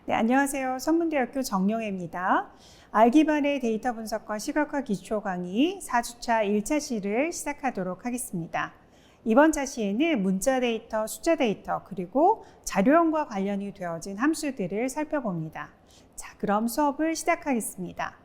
네, 안녕하세요. 선문대학교 정영애입니다. 알기반의 데이터 분석과 시각화 기초 강의 4주차 1차 시를 시작하도록 하겠습니다. 이번 차 시에는 문자 데이터, 숫자 데이터, 그리고 자료형과 관련이 되어진 함수들을 살펴봅니다. 자, 그럼 수업을 시작하겠습니다.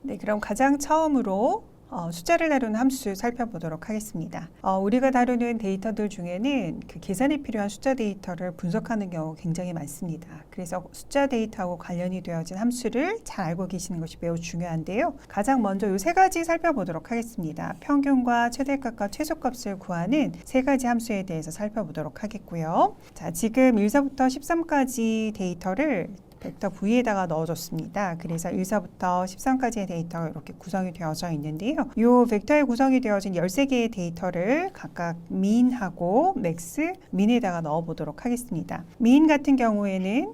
네, 그럼 가장 처음으로 숫자를 다루는 함수 살펴보도록 하겠습니다. 우리가 다루는 데이터들 중에는 그 계산에 필요한 숫자 데이터를 분석하는 경우 굉장히 많습니다. 그래서 숫자 데이터하고 관련이 되어진 함수를 잘 알고 계시는 것이 매우 중요한데요. 가장 먼저 이 세 가지 살펴보도록 하겠습니다. 평균과 최대값과 최소값을 구하는 세 가지 함수에 대해서 살펴보도록 하겠고요. 자, 지금 1사부터 13까지 데이터를 벡터 V에다가 넣어줬습니다. 그래서 1사부터 13까지의 데이터가 이렇게 구성이 되어져 있는데요. 이 벡터에 구성이 되어진 13개의 데이터를 각각 민하고 맥스, 민에다가 넣어보도록 하겠습니다. 민 같은 경우에는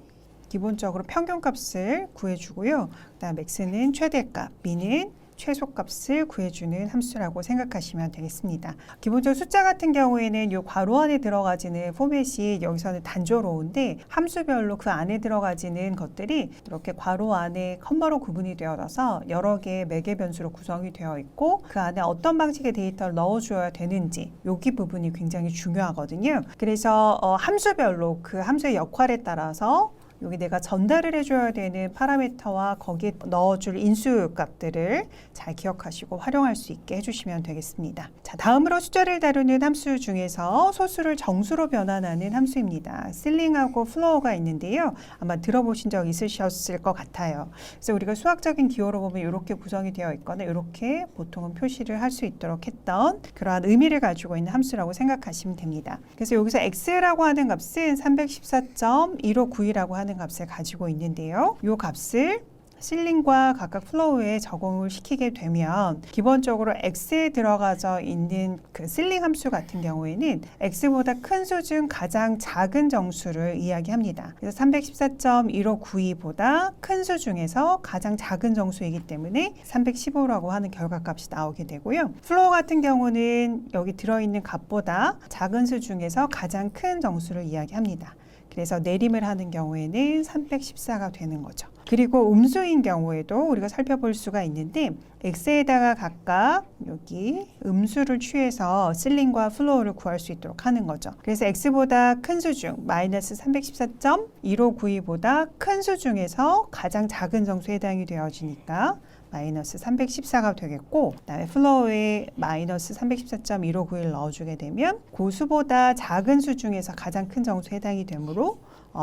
기본적으로 평균값을 구해주고요. 그다음 맥스는 최대값, 민은 최소값을 구해주는 함수라고 생각하시면 되겠습니다. 기본적으로 숫자 같은 경우에는 이 괄호 안에 들어가지는 포맷이 여기서는 단조로운데 함수별로 그 안에 들어가지는 것들이 이렇게 괄호 안에 컴마로 구분이 되어져서 여러 개의 매개 변수로 구성이 되어 있고 그 안에 어떤 방식의 데이터를 넣어줘야 되는지 여기 부분이 굉장히 중요하거든요. 그래서 함수별로 그 함수의 역할에 따라서 여기 내가 전달을 해줘야 되는 파라미터와 거기에 넣어줄 인수 값들을 잘 기억하시고 활용할 수 있게 해주시면 되겠습니다. 자, 다음으로 숫자를 다루는 함수 중에서 소수를 정수로 변환하는 함수입니다. 실링하고 플로어가 있는데요. 아마 들어보신 적 있으셨을 것 같아요. 그래서 우리가 수학적인 기호로 보면 이렇게 구성이 되어 있거나 이렇게 보통은 표시를 할 수 있도록 했던 그러한 의미를 가지고 있는 함수라고 생각하시면 됩니다. 그래서 여기서 x라고 하는 값은 314.1592라고 하는 값을 가지고 있는데요. 이 값을 실링과 각각 플로우에 적용을 시키게 되면 기본적으로 x에 들어가져 있는 그 실링 함수 같은 경우에는 x보다 큰 수 중 가장 작은 정수를 이야기합니다. 그래서 314.1592보다 큰 수 중에서 가장 작은 정수이기 때문에 315라고 하는 결과값이 나오게 되고요. 플로우 같은 경우는 여기 들어있는 값보다 작은 수 중에서 가장 큰 정수를 이야기합니다. 그래서 내림을 하는 경우에는 314가 되는 거죠. 그리고 음수인 경우에도 우리가 살펴볼 수가 있는데 x에다가 각각 여기 음수를 취해서 실링과 플로우를 구할 수 있도록 하는 거죠. 그래서 x보다 큰 수 중 마이너스 314.1592보다 큰 수 중에서 가장 작은 정수에 해당이 되어지니까 마이너스 314가 되겠고 그다음에 플로우에 마이너스 314.1591을 넣어주게 되면 고수보다 작은 수 중에서 가장 큰 정수에 해당이 되므로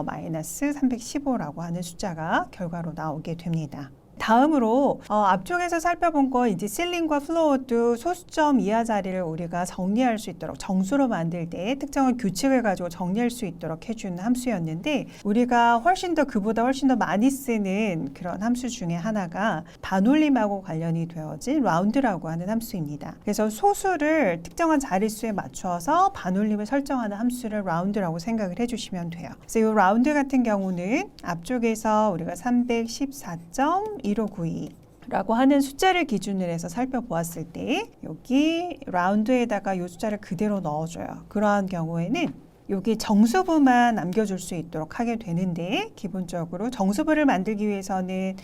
마이너스 315라고 하는 숫자가 결과로 나오게 됩니다. 다음으로 앞쪽에서 살펴본 거 이제 실링과 플로우도 소수점 이하 자리를 우리가 정리할 수 있도록 정수로 만들 때 특정한 규칙을 가지고 정리할 수 있도록 해주는 함수였는데 우리가 그보다 훨씬 더 많이 쓰는 그런 함수 중에 하나가 반올림하고 관련이 되어진 라운드라고 하는 함수입니다. 그래서 소수를 특정한 자릿수에 맞춰서 반올림을 설정하는 함수를 라운드라고 생각을 해주시면 돼요. 그래서 이 라운드 같은 경우는 앞쪽에서 우리가 314.1592라고 하는 숫자를 기준으로 해서 살펴보았을 때 여기 라운드에다가 이 숫자를 그대로 넣어줘요. 그러한 경우에는 여기 정수부만 남겨줄 수 있도록 하게 되는데 기본적으로 정수부를 만들기 위해서는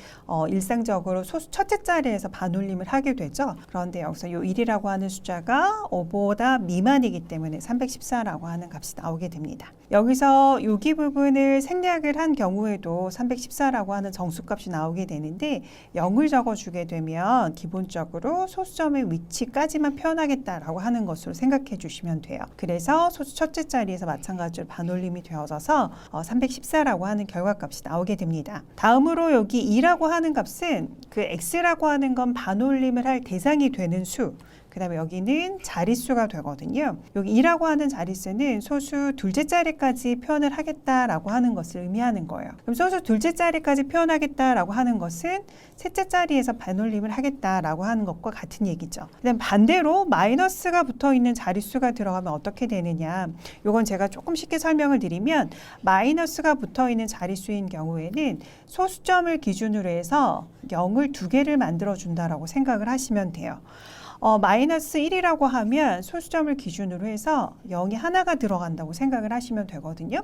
일상적으로 소수 첫째 자리에서 반올림을 하게 되죠. 그런데 여기서 이 1이라고 하는 숫자가 5보다 미만이기 때문에 314라고 하는 값이 나오게 됩니다. 여기서 여기 부분을 생략을 한 경우에도 314라고 하는 정수값이 나오게 되는데 0을 적어주게 되면 기본적으로 소수점의 위치까지만 표현하겠다라고 하는 것으로 생각해 주시면 돼요. 그래서 소수 첫째 자리에서 마찬가지로 반올림이 되어져서 314라고 하는 결과값이 나오게 됩니다. 다음으로 여기 2라고 하는 값은 그 x라고 하는 건 반올림을 할 대상이 되는 수, 그 다음에 여기는 자릿수가 되거든요. 여기 2라고 하는 자릿수는 소수 둘째 자리까지 표현을 하겠다라고 하는 것을 의미하는 거예요. 그럼 소수 둘째 자리까지 표현하겠다라고 하는 것은 셋째 자리에서 반올림을 하겠다라고 하는 것과 같은 얘기죠. 그다음 반대로 마이너스가 붙어 있는 자릿수가 들어가면 어떻게 되느냐. 이건 제가 조금 쉽게 설명을 드리면 마이너스가 붙어 있는 자릿수인 경우에는 소수점을 기준으로 해서 0을 2개를 만들어 준다라고 생각을 하시면 돼요. 마이너스 1이라고 하면 소수점을 기준으로 해서 0이 하나가 들어간다고 생각을 하시면 되거든요.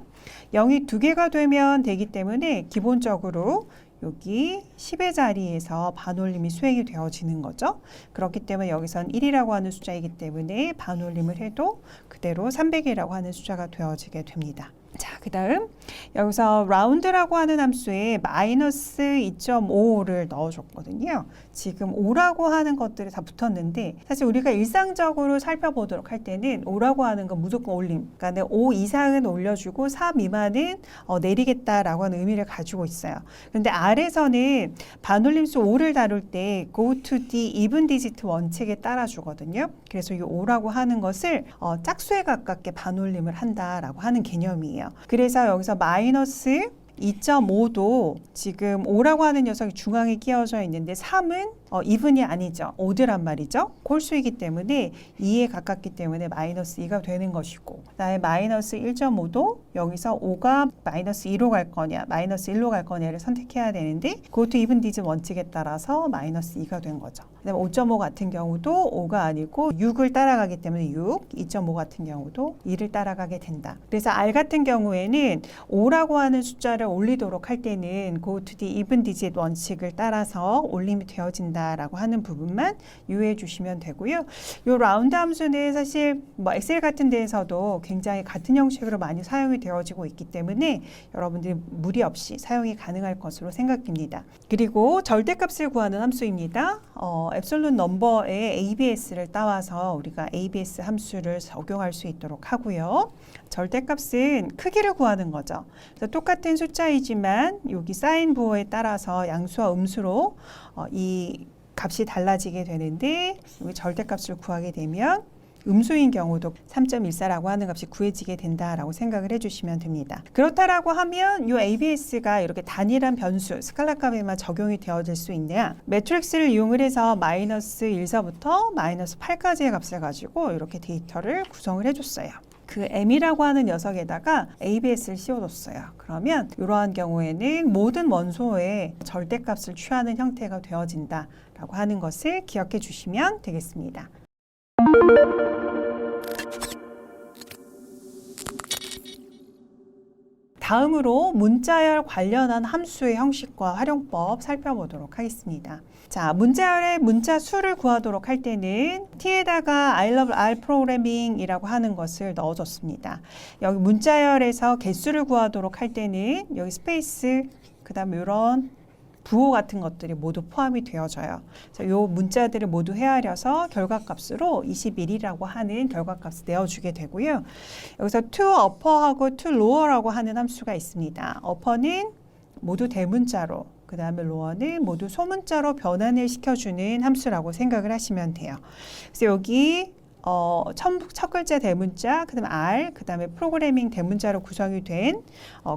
0이 2개가 되면 되기 때문에 기본적으로 여기 10의 자리에서 반올림이 수행이 되어지는 거죠. 그렇기 때문에 여기선 1이라고 하는 숫자이기 때문에 반올림을 해도 그대로 300이라고 하는 숫자가 되어지게 됩니다. 자, 그 다음 여기서 라운드라고 하는 함수에 마이너스 2.5를 넣어줬거든요. 지금 5라고 하는 것들이 다 붙었는데 사실 우리가 일상적으로 살펴보도록 할 때는 5라고 하는 건 무조건 올림. 그러니까 5 이상은 올려주고 4 미만은 내리겠다라고 하는 의미를 가지고 있어요. 그런데 R에서는 반올림수 5를 다룰 때 go to the even digit 원칙에 따라 주거든요. 그래서 이 5라고 하는 것을 짝수에 가깝게 반올림을 한다라고 하는 개념이에요. 그래서 여기서 마이너스 2.5도 지금 5라고 하는 녀석이 중앙에 끼워져 있는데 3은 이분이 아니죠. 오드란 말이죠. 홀수이기 때문에 2에 가깝기 때문에 마이너스 2가 되는 것이고 그다음에 마이너스 1.5도 여기서 5가 마이너스 2로 갈 거냐 마이너스 1로 갈 거냐를 선택해야 되는데 그것도 이분 디즘 원칙에 따라서 마이너스 2가 된 거죠. 그다음에 5.5 같은 경우도 5가 아니고 6을 따라가기 때문에 6, 2.5 같은 경우도 2를 따라가게 된다. 그래서 R 같은 경우에는 5라고 하는 숫자를 올리도록 할 때는 go to the even digit 원칙을 따라서 올림이 되어진다라고 하는 부분만 유의해 주시면 되고요. 이 라운드 함수는 사실 엑셀 같은 데에서도 굉장히 같은 형식으로 많이 사용이 되어지고 있기 때문에 여러분들이 무리 없이 사용이 가능할 것으로 생각됩니다. 그리고 절대값을 구하는 함수입니다. 앱솔루트 넘버에 ABS를 따와서 우리가 ABS 함수를 적용할 수 있도록 하고요. 절대값은 크기를 구하는 거죠. 그래서 똑같은 숫자이지만 여기 사인 부호에 따라서 양수와 음수로 이 값이 달라지게 되는데 여기 절대값을 구하게 되면 음수인 경우도 3.14라고 하는 값이 구해지게 된다라고 생각을 해주시면 됩니다. 그렇다라고 하면 이 ABS가 이렇게 단일한 변수, 스칼라 값에만 적용이 되어질 수 있냐? 매트릭스를 이용을 해서 마이너스 1서부터 마이너스 8까지의 값을 가지고 이렇게 데이터를 구성을 해줬어요. 그 M이라고 하는 녀석에다가 ABS를 씌워줬어요. 그러면 이러한 경우에는 모든 원소의 절대값을 취하는 형태가 되어진다라고 하는 것을 기억해 주시면 되겠습니다. 다음으로 문자열 관련한 함수의 형식과 활용법 살펴보도록 하겠습니다. 자, 문자열의 문자 수를 구하도록 할 때는 t에다가 I love R programming이라고 하는 것을 넣어줬습니다. 여기 문자열에서 개수를 구하도록 할 때는 여기 스페이스 그 다음에 이런 부호 같은 것들이 모두 포함이 되어져요. 이 문자들을 모두 헤아려서 결과값으로 21이라고 하는 결과값을 내어주게 되고요. 여기서 to upper하고 to lower라고 하는 함수가 있습니다. upper는 모두 대문자로, 그 다음에 lower는 모두 소문자로 변환을 시켜주는 함수라고 생각을 하시면 돼요. 그래서 여기 첫 글자 대문자, 그 다음에 R, 그 다음에 프로그래밍 대문자로 구성이 된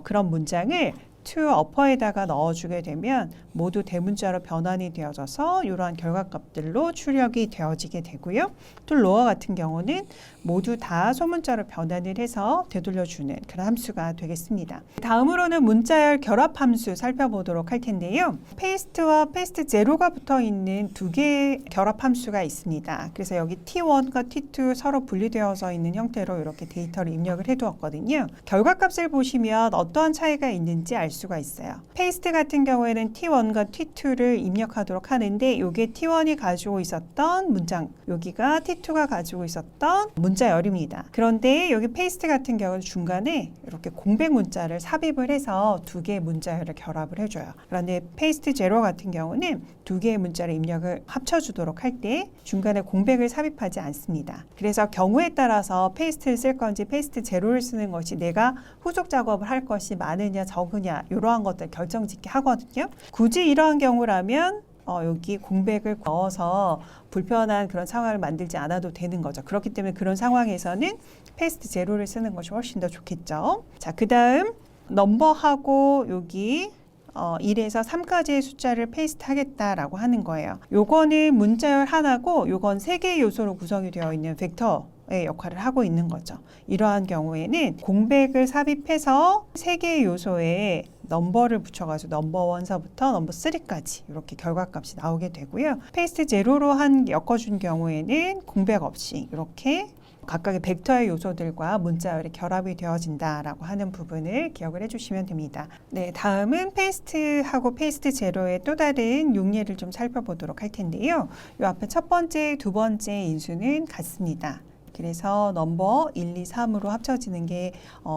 그런 문장을 to upper에다가 넣어주게 되면 모두 대문자로 변환이 되어져서 이러한 결과값들로 출력이 되어지게 되고요. to lower 같은 경우는 모두 다 소문자로 변환을 해서 되돌려주는 그런 함수가 되겠습니다. 다음으로는 문자열 결합 함수 살펴보도록 할 텐데요. paste와 paste 제로가 붙어 있는 두 개의 결합 함수가 있습니다. 그래서 여기 t1과 t2 서로 분리되어서 있는 형태로 이렇게 데이터를 입력을 해두었거든요. 결과값을 보시면 어떠한 차이가 있는지 알 수가 있어요. paste 같은 경우에는 t1과 t2를 입력하도록 하는데 이게 t1이 가지고 있었던 문장, 여기가 t2가 가지고 있었던 문자열입니다. 그런데 여기 paste 같은 경우는 중간에 이렇게 공백 문자를 삽입을 해서 두 개의 문자열을 결합을 해줘요. 그런데 paste 제로 같은 경우는 두 개의 문자를 입력을 합쳐주도록 할 때 중간에 공백을 삽입하지 않습니다. 그래서 경우에 따라서 paste를 쓸 건지 paste 제로를 쓰는 것이 내가 후속 작업을 할 것이 많으냐 적으냐 이러한 것들 결정짓게 하거든요. 굳이 이러한 경우라면 여기 공백을 넣어서 불편한 그런 상황을 만들지 않아도 되는 거죠. 그렇기 때문에 그런 상황에서는 페이스트 제로를 쓰는 것이 훨씬 더 좋겠죠. 자, 그 다음 넘버하고 여기 1에서 3까지의 숫자를 페이스트 하겠다라고 하는 거예요. 요거는 문자열 하나고 요건 3개의 요소로 구성이 되어 있는 벡터의 역할을 하고 있는 거죠. 이러한 경우에는 공백을 삽입해서 3개의 요소에 넘버를 붙여가지고 넘버 1서부터 넘버 3까지 이렇게 결과값이 나오게 되고요. 페이스트 제로로 엮어준 경우에는 공백 없이 이렇게 각각의 벡터의 요소들과 문자열이 결합이 되어진다라고 하는 부분을 기억을 해주시면 됩니다. 네, 다음은 페이스트하고 페이스트 제로의 또 다른 용례를 좀 살펴보도록 할 텐데요. 이 앞에 첫 번째, 두 번째 인수는 같습니다. 그래서 넘버 1, 2, 3으로 합쳐지는 게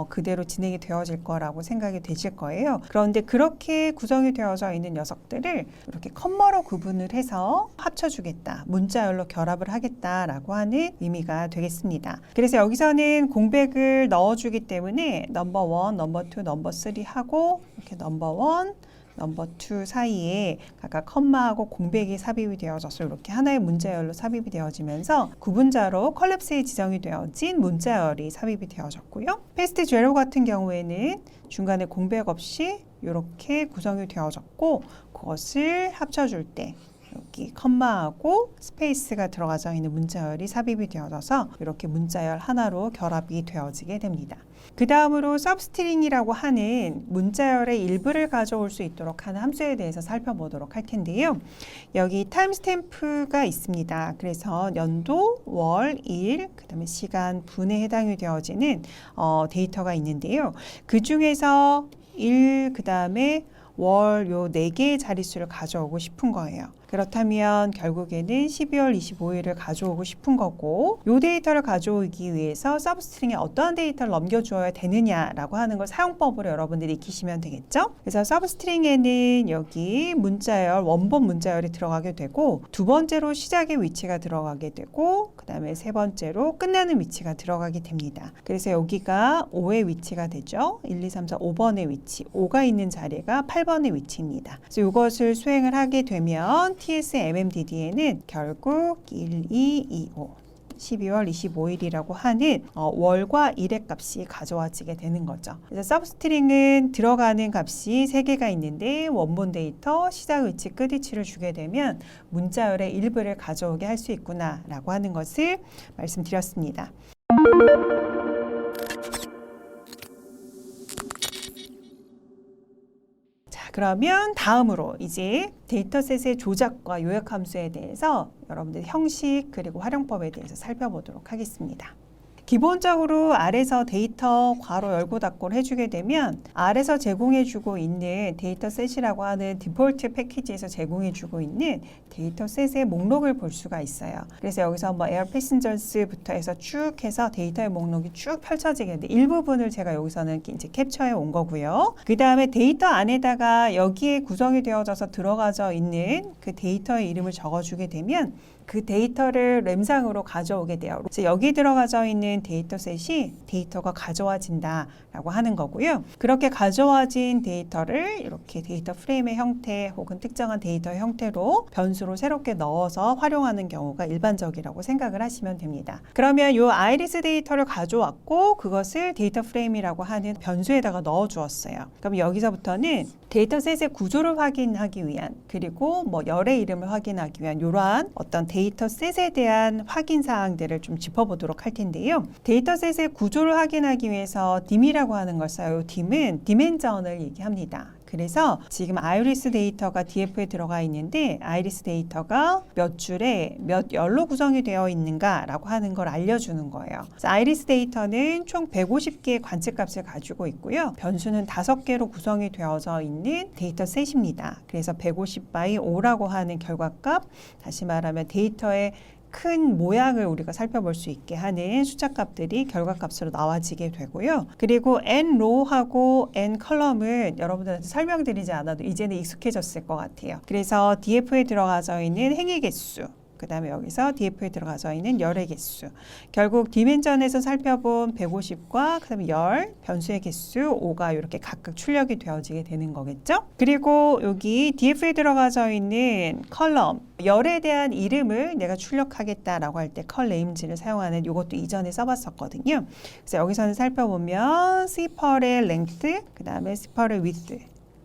그대로 진행이 되어질 거라고 생각이 되실 거예요. 그런데 그렇게 구성이 되어져 있는 녀석들을 이렇게 컴마로 구분을 해서 합쳐주겠다, 문자열로 결합을 하겠다라고 하는 의미가 되겠습니다. 그래서 여기서는 공백을 넣어주기 때문에 넘버 1, 넘버 2, 넘버 3 하고 이렇게 넘버 1, 넘버 2 사이에 각각 컴마하고 공백이 삽입이 되어져서 이렇게 하나의 문자열로 삽입이 되어지면서 구분자로 컬랩스에 지정이 되어진 문자열이 삽입이 되어졌고요. 페이스트 제로 같은 경우에는 중간에 공백 없이 이렇게 구성이 되어졌고 그것을 합쳐줄 때 여기 컴마하고 스페이스가 들어가져 있는 문자열이 삽입이 되어져서 이렇게 문자열 하나로 결합이 되어지게 됩니다. 그 다음으로 서브스트링이라고 하는 문자열의 일부를 가져올 수 있도록 하는 함수에 대해서 살펴보도록 할 텐데요. 여기 타임스탬프가 있습니다. 그래서 연도, 월, 일, 그 다음에 시간, 분에 해당이 되어지는 데이터가 있는데요. 그 중에서 일, 그 다음에 월, 요 4개의 자릿수를 가져오고 싶은 거예요. 그렇다면 결국에는 12월 25일을 가져오고 싶은 거고 이 데이터를 가져오기 위해서 서브스트링에 어떠한 데이터를 넘겨주어야 되느냐라고 하는 걸 사용법으로 여러분들이 익히시면 되겠죠. 그래서 서브스트링에는 여기 문자열, 원본 문자열이 들어가게 되고 두 번째로 시작의 위치가 들어가게 되고 그 다음에 세 번째로 끝나는 위치가 들어가게 됩니다. 그래서 여기가 5의 위치가 되죠. 1, 2, 3, 4, 5번의 위치, 5가 있는 자리가 8번의 위치입니다. 그래서 이것을 수행을 하게 되면 TSMMDD에는 결국 1, 2, 2, 5 12월 25일이라고 하는 월과 일의 값이 가져와지게 되는 거죠. 그래서 서브스트링은 들어가는 값이 3개가 있는데 원본 데이터, 시작 위치, 끝 위치를 주게 되면 문자열의 일부를 가져오게 할 수 있구나 라고 하는 것을 말씀드렸습니다. 그러면 다음으로 이제 데이터셋의 조작과 요약 함수에 대해서 여러분들 형식 그리고 활용법에 대해서 살펴보도록 하겠습니다. 기본적으로 R에서 데이터 괄호 열고 닫고를 해주게 되면 R에서 제공해주고 있는 데이터셋이라고 하는 디폴트 패키지에서 제공해주고 있는 데이터셋의 목록을 볼 수가 있어요. 그래서 여기서 뭐 에어 패신저스부터 해서 쭉 해서 데이터의 목록이 쭉 펼쳐지게 되는데 일부분을 제가 여기서는 이제 캡처해 온 거고요. 그 다음에 데이터 안에다가 여기에 구성이 되어져서 들어가져 있는 그 데이터의 이름을 적어주게 되면 그 데이터를 램상으로 가져오게 돼요. 그래서 여기 들어가져 있는 데이터셋이 데이터가 가져와진다라고 하는 거고요. 그렇게 가져와진 데이터를 이렇게 데이터 프레임의 형태 혹은 특정한 데이터 형태로 변수로 새롭게 넣어서 활용하는 경우가 일반적이라고 생각을 하시면 됩니다. 그러면 이 아이리스 데이터를 가져왔고 그것을 데이터 프레임이라고 하는 변수에다가 넣어 주었어요. 그럼 여기서부터는 데이터셋의 구조를 확인하기 위한 그리고 뭐 열의 이름을 확인하기 위한 이러한 어떤 데이터셋에 대한 확인 사항들을 좀 짚어보도록 할 텐데요. 데이터셋의 구조를 확인하기 위해서 dim이라고 하는 걸 써요. dim은 디멘전을 얘기합니다. 그래서 지금 아이리스 데이터가 DF에 들어가 있는데 아이리스 데이터가 몇 줄에 몇 열로 구성이 되어 있는가라고 하는 걸 알려주는 거예요. 그래서 아이리스 데이터는 총 150개의 관측값을 가지고 있고요. 변수는 5개로 구성이 되어져 있는 데이터 셋입니다. 그래서 150 by 5라고 하는 결과값, 다시 말하면 데이터의 큰 모양을 우리가 살펴볼 수 있게 하는 숫자값들이 결과값으로 나와지게 되고요. 그리고 nrow하고 ncolumn은 여러분들한테 설명드리지 않아도 이제는 익숙해졌을 것 같아요. 그래서 DF에 들어가져 있는 행위 개수 그 다음에 여기서 DF에 들어가져 있는 열의 개수. 결국 디멘전에서 살펴본 150과 그 다음에 열, 변수의 개수 5가 이렇게 각각 출력이 되어지게 되는 거겠죠. 그리고 여기 DF에 들어가져 있는 컬럼, 열에 대한 이름을 내가 출력하겠다라고 할 때 컬네임즈를 사용하는 이것도 이전에 써봤었거든요. 그래서 여기서는 살펴보면 시펄의 랭스, 그 다음에 시펄의 위드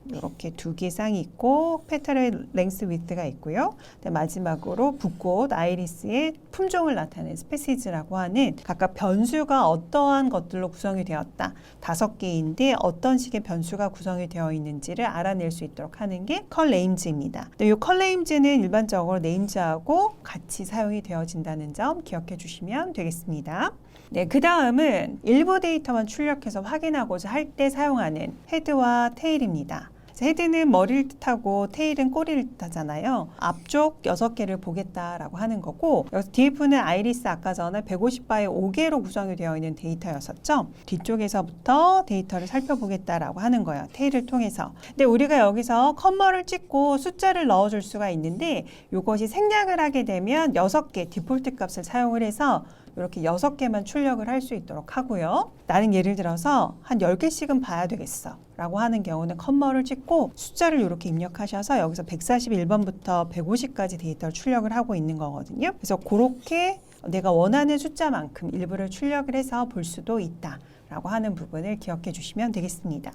이렇게 두 개 쌍이 있고 페탈의 랭스 위드가 있고요. 마지막으로 붓꽃 아이리스의 품종을 나타내는 스페시즈라고 하는 각각 변수가 어떠한 것들로 구성이 되었다. 5개인데 어떤 식의 변수가 구성이 되어 있는지를 알아낼 수 있도록 하는 게 컬네임즈입니다. 이 컬네임즈는 일반적으로 네임즈하고 같이 사용이 되어진다는 점 기억해 주시면 되겠습니다. 네, 그 다음은 일부 데이터만 출력해서 확인하고자 할 때 사용하는 헤드와 테일입니다. 헤드는 머리를 뜻하고 테일은 꼬리를 뜻하잖아요. 앞쪽 6개를 보겠다라고 하는 거고, 여기서 DF는 아이리스 아까 전에 150바의 5개로 구성이 되어 있는 데이터였었죠. 뒤쪽에서부터 데이터를 살펴보겠다라고 하는 거예요. 테일을 통해서. 근데 우리가 여기서 컴마를 찍고 숫자를 넣어줄 수가 있는데 이것이 생략을 하게 되면 6개 디폴트 값을 사용을 해서 이렇게 6개만 출력을 할 수 있도록 하고요. 나는 예를 들어서 한 10개씩은 봐야 되겠어 라고 하는 경우는 컴마를 찍고 숫자를 이렇게 입력하셔서 여기서 141번부터 150까지 데이터를 출력을 하고 있는 거거든요. 그래서 그렇게 내가 원하는 숫자만큼 일부를 출력을 해서 볼 수도 있다 라고 하는 부분을 기억해 주시면 되겠습니다.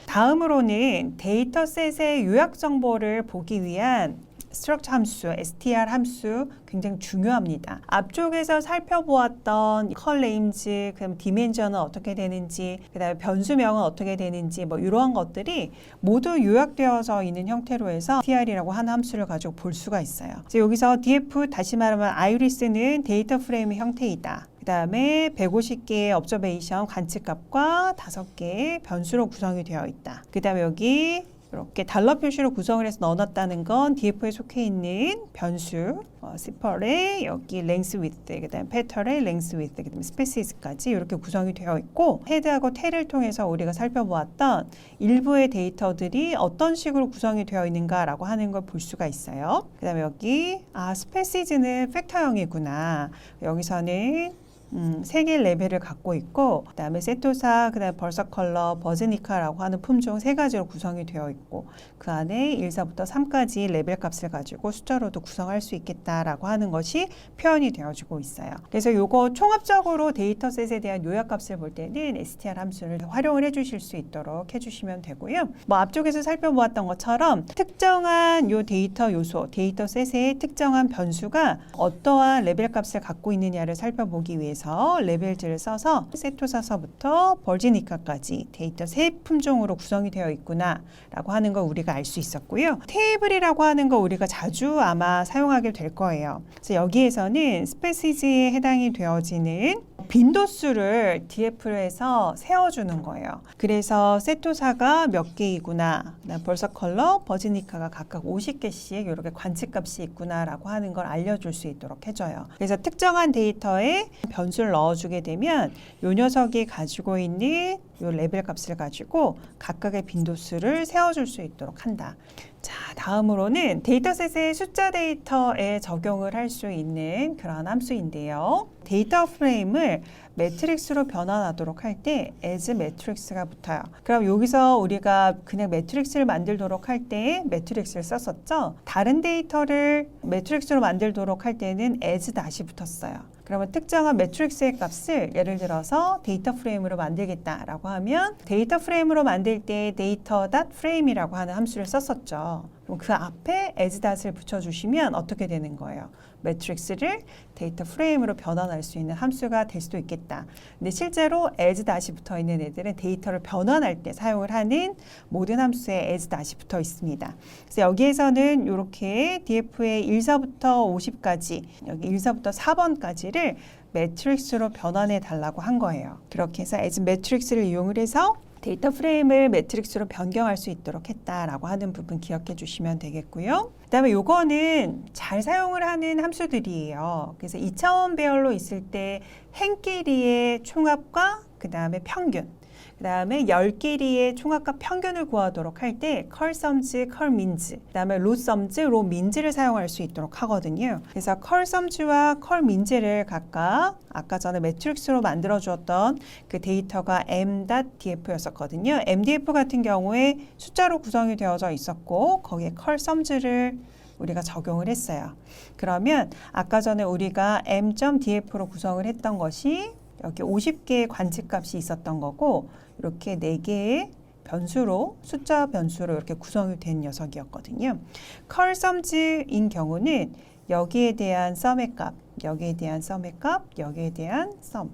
다음으로는 데이터셋의 요약 정보를 보기 위한 스트럭처 함수, str 함수 굉장히 중요합니다. 앞쪽에서 살펴보았던 컬네임즈, 그다음 디멘전은 어떻게 되는지, 그다음에 변수명은 어떻게 되는지 뭐 이러한 것들이 모두 요약되어져 있는 형태로 해서 str이라고 하는 함수를 가지고 볼 수가 있어요. 그래서 여기서 df 다시 말하면 아이리스는 데이터 프레임의 형태이다. 그 다음에 150개의 observation 관측값과 5개의 변수로 구성이 되어 있다. 그 다음에 여기 이렇게 달러 표시로 구성을 해서 넣어놨다는 건 DF에 속해 있는 변수, 시펄의 여기 랭스 위드, 그 다음에 패턴의 랭스 위드, 그 다음에 스페시스까지 이렇게 구성이 되어 있고, 헤드하고 테일을 통해서 우리가 살펴보았던 일부의 데이터들이 어떤 식으로 구성이 되어 있는가라고 하는 걸 볼 수가 있어요. 그 다음에 여기 스페시즈는 팩터형이구나. 여기서는 3개의 레벨을 갖고 있고, 그 다음에 세토사, 그 다음에 벌서컬러, 버즈니카라고 하는 품종 3가지로 구성이 되어 있고, 그 안에 1사부터 3까지 레벨 값을 가지고 숫자로도 구성할 수 있겠다라고 하는 것이 표현이 되어지고 있어요. 그래서 이거 총합적으로 데이터셋에 대한 요약 값을 볼 때는 str 함수를 활용을 해주실 수 있도록 해주시면 되고요. 뭐 앞쪽에서 살펴보았던 것처럼 특정한 요 데이터 요소, 데이터셋의 특정한 변수가 어떠한 레벨 값을 갖고 있느냐를 살펴보기 위해서 레벨즈를 써서 세토사서부터 벌지니카까지 데이터 세 품종으로 구성이 되어 있구나 라고 하는 걸 우리가 알 수 있었고요. 테이블이라고 하는 거 우리가 자주 아마 사용하게 될 거예요. 그래서 여기에서는 스페시즈에 해당이 되어지는 빈도수를 DF에서 세워주는 거예요. 그래서 세토사가 몇 개이구나, 벌써 컬러, 버즈니카가 각각 50개씩 이렇게 관측값이 있구나라고 하는 걸 알려줄 수 있도록 해줘요. 그래서 특정한 데이터에 변수를 넣어주게 되면 이 녀석이 가지고 있는 이 레벨 값을 가지고 각각의 빈도수를 세워줄 수 있도록 한다. 자, 다음으로는 데이터셋의 숫자 데이터에 적용을 할 수 있는 그런 함수인데요. 데이터 프레임을 매트릭스로 변환하도록 할 때 as 매트릭스가 붙어요. 그럼 여기서 우리가 그냥 매트릭스를 만들도록 할 때 매트릭스를 썼었죠. 다른 데이터를 매트릭스로 만들도록 할 때는 as 다시 붙었어요. 그러면 특정한 매트릭스의 값을 예를 들어서 데이터 프레임으로 만들겠다라고 하면 데이터 프레임으로 만들 때 data.frame이라고 하는 함수를 썼었죠. 그럼 그 앞에 as.을 붙여주시면 어떻게 되는 거예요? 매트릭스를 데이터 프레임으로 변환할 수 있는 함수가 될 수도 있겠다. 근데 실제로 as 다시 붙어 있는 애들은 데이터를 변환할 때 사용을 하는 모든 함수에 as 다시 붙어 있습니다. 그래서 여기에서는 이렇게 DF의 1사부터 50까지, 여기 1사부터 4번까지를 매트릭스로 변환해 달라고 한 거예요. 그렇게 해서 as 매트릭스를 이용을 해서 데이터 프레임을 매트릭스로 변경할 수 있도록 했다라고 하는 부분 기억해 주시면 되겠고요. 그 다음에 요거는 잘 사용을 하는 함수들이에요. 그래서 2차원 배열로 있을 때 행끼리의 총합과 그 다음에 평균, 그 다음에 10개리의 총합과 평균을 구하도록 할 때 컬썸즈, 컬민즈, 그 다음에 로썸즈, 로민즈를 사용할 수 있도록 하거든요. 그래서 컬썸즈와 컬민즈를 각각 아까 전에 매트릭스로 만들어 주었던 그 데이터가 m.df였었거든요. mdf 같은 경우에 숫자로 구성이 되어져 있었고 거기에 컬썸즈를 우리가 적용을 했어요. 그러면 아까 전에 우리가 m.df로 구성을 했던 것이 여기 50개의 관측값이 있었던 거고 이렇게 4개의 변수로 숫자 변수로 이렇게 구성이 된 녀석이었거든요. 컬썸즈인 경우는 여기에 대한 썸의 값, 여기에 대한 썸의 값, 여기에 대한 썸,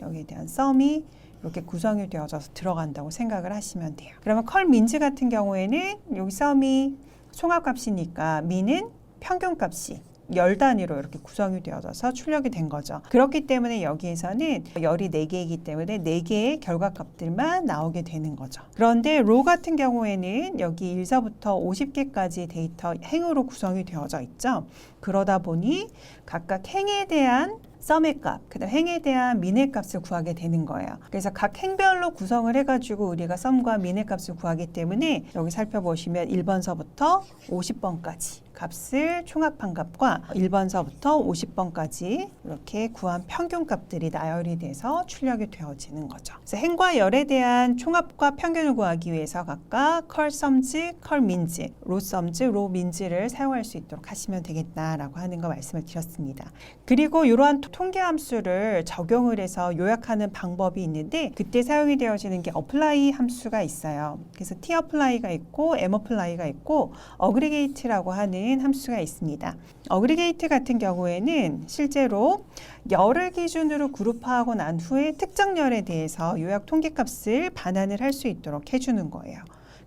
여기에 대한 썸이 이렇게 구성이 되어져서 들어간다고 생각을 하시면 돼요. 그러면 컬민즈 같은 경우에는 여기 썸이 총합값이니까 민은 평균값이 열 단위로 이렇게 구성이 되어져서 출력이 된 거죠. 그렇기 때문에 여기에서는 열이 4개이기 때문에 4개의 결과값들만 나오게 되는 거죠. 그런데 로 같은 경우에는 여기 1서부터 50개까지 데이터 행으로 구성이 되어져 있죠. 그러다 보니 각각 행에 대한 썸의 값, 그 다음 행에 대한 민의 값을 구하게 되는 거예요. 그래서 각 행별로 구성을 해가지고 우리가 썸과 민의 값을 구하기 때문에 여기 살펴보시면 1번서부터 50번까지 값을 총합한 값과 1번서부터 50번까지 이렇게 구한 평균 값들이 나열이 돼서 출력이 되어지는 거죠. 그래서 행과 열에 대한 총합과 평균을 구하기 위해서 각각 컬썸즈, 컬민즈, 로썸즈, 로민즈를 사용할 수 있도록 하시면 되겠다라고 하는 거 말씀을 드렸습니다. 그리고 이러한 통계 함수를 적용을 해서 요약하는 방법이 있는데 그때 사용이 되어지는 게 어플라이 함수가 있어요. 그래서 t 어플라이가 있고 m 어플라이가 있고 어그리게이트라고 하는 함수가 있습니다. 어그리게이트 같은 경우에는 실제로 열을 기준으로 그룹화하고 난 후에 특정 열에 대해서 요약 통계값을 반환을 할 수 있도록 해주는 거예요.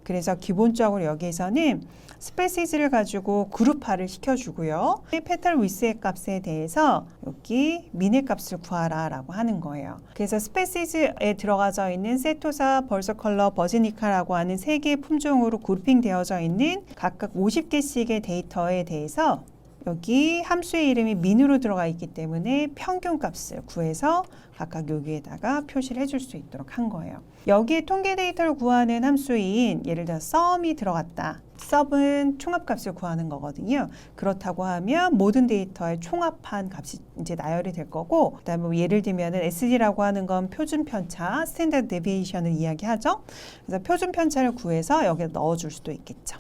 그래서 기본적으로 여기에서는 스페시즈를 가지고 그룹화를 시켜주고요. 페탈 위스의 값에 대해서 여기 민의 값을 구하라 라고 하는 거예요. 그래서 스페시즈에 들어가져 있는 세토사, 벌서컬러, 버지니카라고 하는 3개의 품종으로 그룹핑 되어져 있는 각각 50개씩의 데이터에 대해서 여기 함수의 이름이 민으로 들어가 있기 때문에 평균 값을 구해서 각각 여기에다가 표시를 해줄 수 있도록 한 거예요. 여기에 통계 데이터를 구하는 함수인 예를 들어 썸이 들어갔다. 썸은 총합값을 구하는 거거든요. 그렇다고 하면 모든 데이터의 총합한 값이 이제 나열이 될 거고 그다음에 예를 들면은 SD라고 하는 건 표준 편차, 스탠다드 데비에이션을 이야기하죠. 그래서 표준 편차를 구해서 여기에 넣어줄 수도 있겠죠.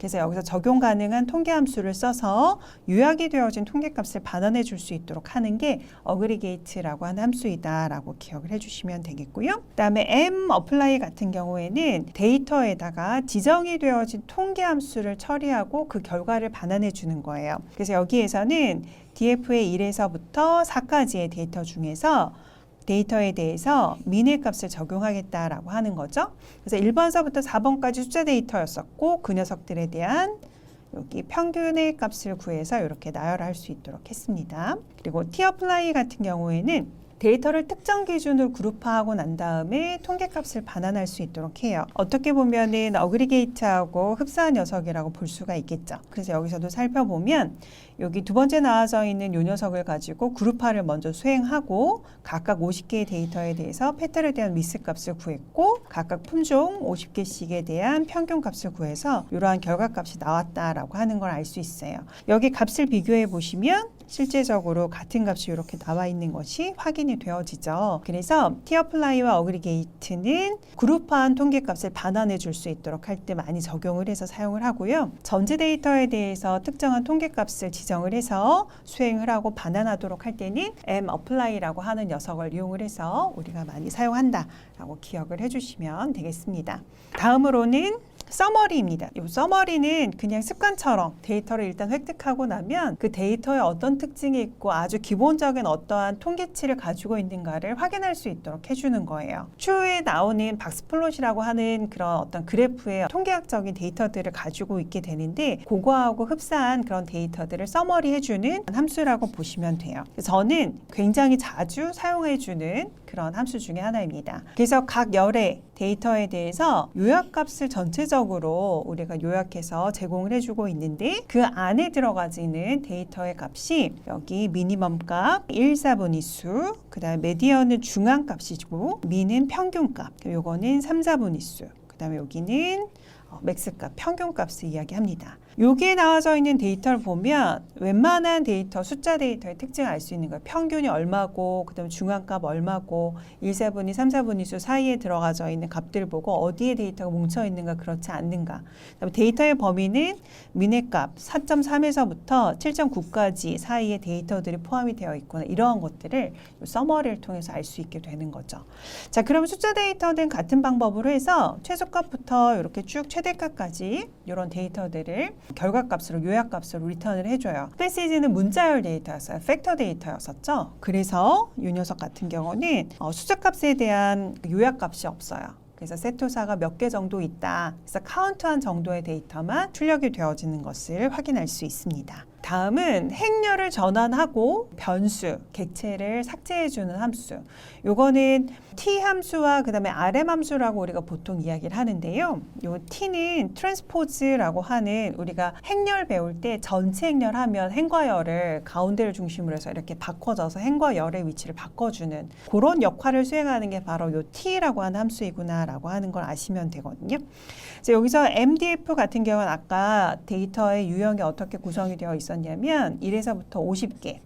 그래서 여기서 적용 가능한 통계 함수를 써서 요약이 되어진 통계값을 반환해 줄 수 있도록 하는 게 어그리게이트라고 하는 함수이다라고 기억을 해주시면 되겠고요. 그다음에 m 어플라이 같은 경우에는 데이터에다가 지정이 되어진 통계 함수를 처리하고 그 결과를 반환해 주는 거예요. 그래서 여기에서는 df의 1에서부터 4까지의 데이터 중에서 데이터에 대해서 민의 값을 적용하겠다라고 하는 거죠. 그래서 1번서부터 4번까지 숫자 데이터였었고 그 녀석들에 대한 여기 평균의 값을 구해서 이렇게 나열할 수 있도록 했습니다. 그리고 t-apply 같은 경우에는 데이터를 특정 기준으로 그룹화하고 난 다음에 통계값을 반환할 수 있도록 해요. 어떻게 보면은 어그리게이트하고 흡사한 녀석이라고 볼 수가 있겠죠. 그래서 여기서도 살펴보면 여기 두 번째 나와져 있는 이 녀석을 가지고 그룹화를 먼저 수행하고 각각 50개의 데이터에 대해서 패턴에 대한 미스값을 구했고 각각 품종 50개씩에 대한 평균값을 구해서 이러한 결과값이 나왔다라고 하는 걸 알 수 있어요. 여기 값을 비교해 보시면 실제적으로 같은 값이 이렇게 나와 있는 것이 확인이 되어지죠. 그래서 t-apply와 어그리게이트는 그룹화한 통계값을 반환해 줄 수 있도록 할 때 많이 적용을 해서 사용을 하고요. 전체 데이터에 대해서 특정한 통계값을 지정을 해서 수행을 하고 반환하도록 할 때는 m-apply라고 하는 녀석을 이용을 해서 우리가 많이 사용한다라고 기억을 해주시면 되겠습니다. 다음으로는 서머리입니다. 이 서머리는 그냥 습관처럼 데이터를 일단 획득하고 나면 그 데이터에 어떤 특징이 있고 아주 기본적인 어떠한 통계치를 가지고 있는가를 확인할 수 있도록 해주는 거예요. 추후에 나오는 박스플롯이라고 하는 그런 어떤 그래프의 통계학적인 데이터들을 가지고 있게 되는데 그거하고 흡사한 그런 데이터들을 서머리 해주는 함수라고 보시면 돼요. 저는 굉장히 자주 사용해주는 그런 함수 중에 하나입니다. 그래서 각 열의 데이터에 대해서 요약값을 전체적으로 우리가 요약해서 제공을 해주고 있는데 그 안에 들어가지는 데이터의 값이 여기 미니멈 값, 1, 4분위수, 그 다음에 메디언은 중앙값이고 민은 평균값, 요거는 3, 4분위수, 그 다음에 여기는 맥스값, 평균값을 이야기합니다. 여기에 나와져 있는 데이터를 보면 웬만한 데이터, 숫자 데이터의 특징을 알 수 있는 거예요. 평균이 얼마고, 그 다음에 중앙값 얼마고, 1, 4분위, 3, 4분위수 사이에 들어가져 있는 값들을 보고 어디에 데이터가 뭉쳐 있는가, 그렇지 않는가. 그다음에 데이터의 범위는 민의 값 4.3에서부터 7.9까지 사이에 데이터들이 포함이 되어 있구나. 이러한 것들을 서머리를 통해서 알 수 있게 되는 거죠. 자, 그럼 숫자 데이터는 같은 방법으로 해서 최소값부터 이렇게 쭉 최대값까지 이런 데이터들을 결과값으로 요약값으로 리턴을 해줘요. 패시지는 문자열 데이터였어요. 팩터 데이터였었죠. 그래서 이 녀석 같은 경우는 숫자값에 대한 요약값이 없어요. 그래서 세토사가 몇 개 정도 있다. 그래서 카운트한 정도의 데이터만 출력이 되어지는 것을 확인할 수 있습니다. 다음은 행렬을 전환하고 변수, 객체를 삭제해주는 함수. 요거는 t 함수와 그 다음에 rm 함수라고 우리가 보통 이야기를 하는데요. 요 t는 트랜스포즈라고 하는 우리가 행렬 배울 때 전체 행렬 하면 행과 열을 가운데를 중심으로 해서 이렇게 바꿔줘서 행과 열의 위치를 바꿔주는 그런 역할을 수행하는 게 바로 요 t라고 하는 함수이구나 라고 하는 걸 아시면 되거든요. 여기서 MDF 같은 경우는 아까 데이터의 유형이 어떻게 구성이 되어 있었냐면 1에서부터 50개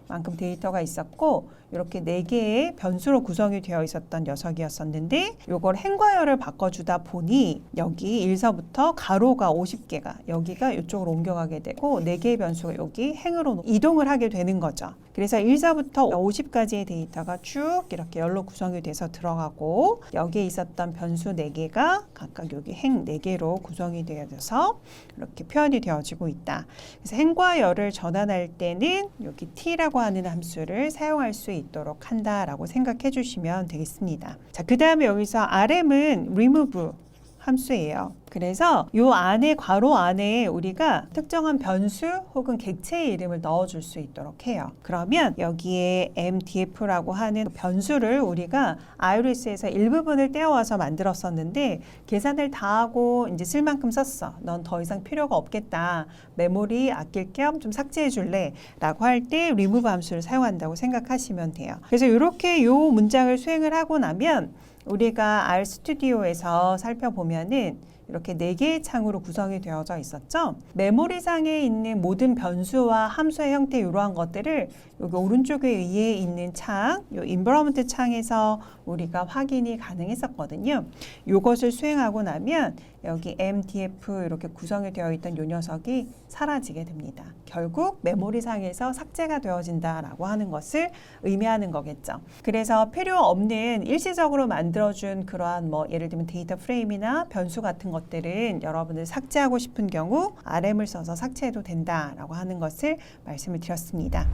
만큼 데이터가 있었고 이렇게 4개의 변수로 구성이 되어 있었던 녀석이었었는데 요걸 행과 열을 바꿔주다 보니 여기 1서부터 가로가 50개가 여기가 이쪽으로 옮겨가게 되고 4개의 변수가 여기 행으로 이동을 하게 되는 거죠. 그래서 1서부터 50까지의 데이터가 쭉 이렇게 열로 구성이 돼서 들어가고 여기에 있었던 변수 4개가 각각 여기 행 4개로 구성이 되어서 이렇게 표현이 되어지고 있다. 그래서 행과 열을 전환할 때는 여기 t라고 하는 함수를 사용할 수 있도록 한다라고 생각해 주시면 되겠습니다. 자, 그 다음에 여기서 rm은 remove 함수예요. 그래서 이 안에 괄호 안에 우리가 특정한 변수 혹은 객체의 이름을 넣어줄 수 있도록 해요. 그러면 여기에 mdf라고 하는 변수를 우리가 iris에서 일부분을 떼어와서 만들었었는데 계산을 다 하고 이제 쓸 만큼 썼어. 넌 더 이상 필요가 없겠다. 메모리 아낄 겸 좀 삭제해 줄래? 라고 할 때 remove 함수를 사용한다고 생각하시면 돼요. 그래서 이렇게 이 문장을 수행을 하고 나면 우리가 RStudi오에서 살펴보면은 이렇게 4개의 창으로 구성이 되어져 있었죠. 메모리상에 있는 모든 변수와 함수의 형태 이러한 것들을 여기 오른쪽에 위에 있는 창, 이 environment 창에서 우리가 확인이 가능했었거든요. 이것을 수행하고 나면 여기 MDF 이렇게 구성이 되어 있던 이 녀석이 사라지게 됩니다. 결국 메모리상에서 삭제가 되어진다라고 하는 것을 의미하는 거겠죠. 그래서 필요 없는 일시적으로 만들어준 그러한 예를 들면 데이터 프레임이나 변수 같은 것들은 여러분들 삭제하고 싶은 경우 RM을 써서 삭제해도 된다라고 하는 것을 말씀을 드렸습니다.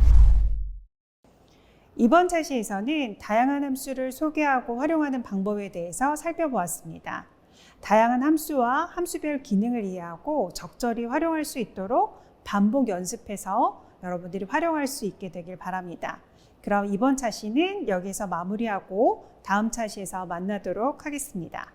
이번 차시에서는 다양한 함수를 소개하고 활용하는 방법에 대해서 살펴보았습니다. 다양한 함수와 함수별 기능을 이해하고 적절히 활용할 수 있도록 반복 연습해서 여러분들이 활용할 수 있게 되길 바랍니다. 그럼 이번 차시는 여기서 마무리하고 다음 차시에서 만나도록 하겠습니다.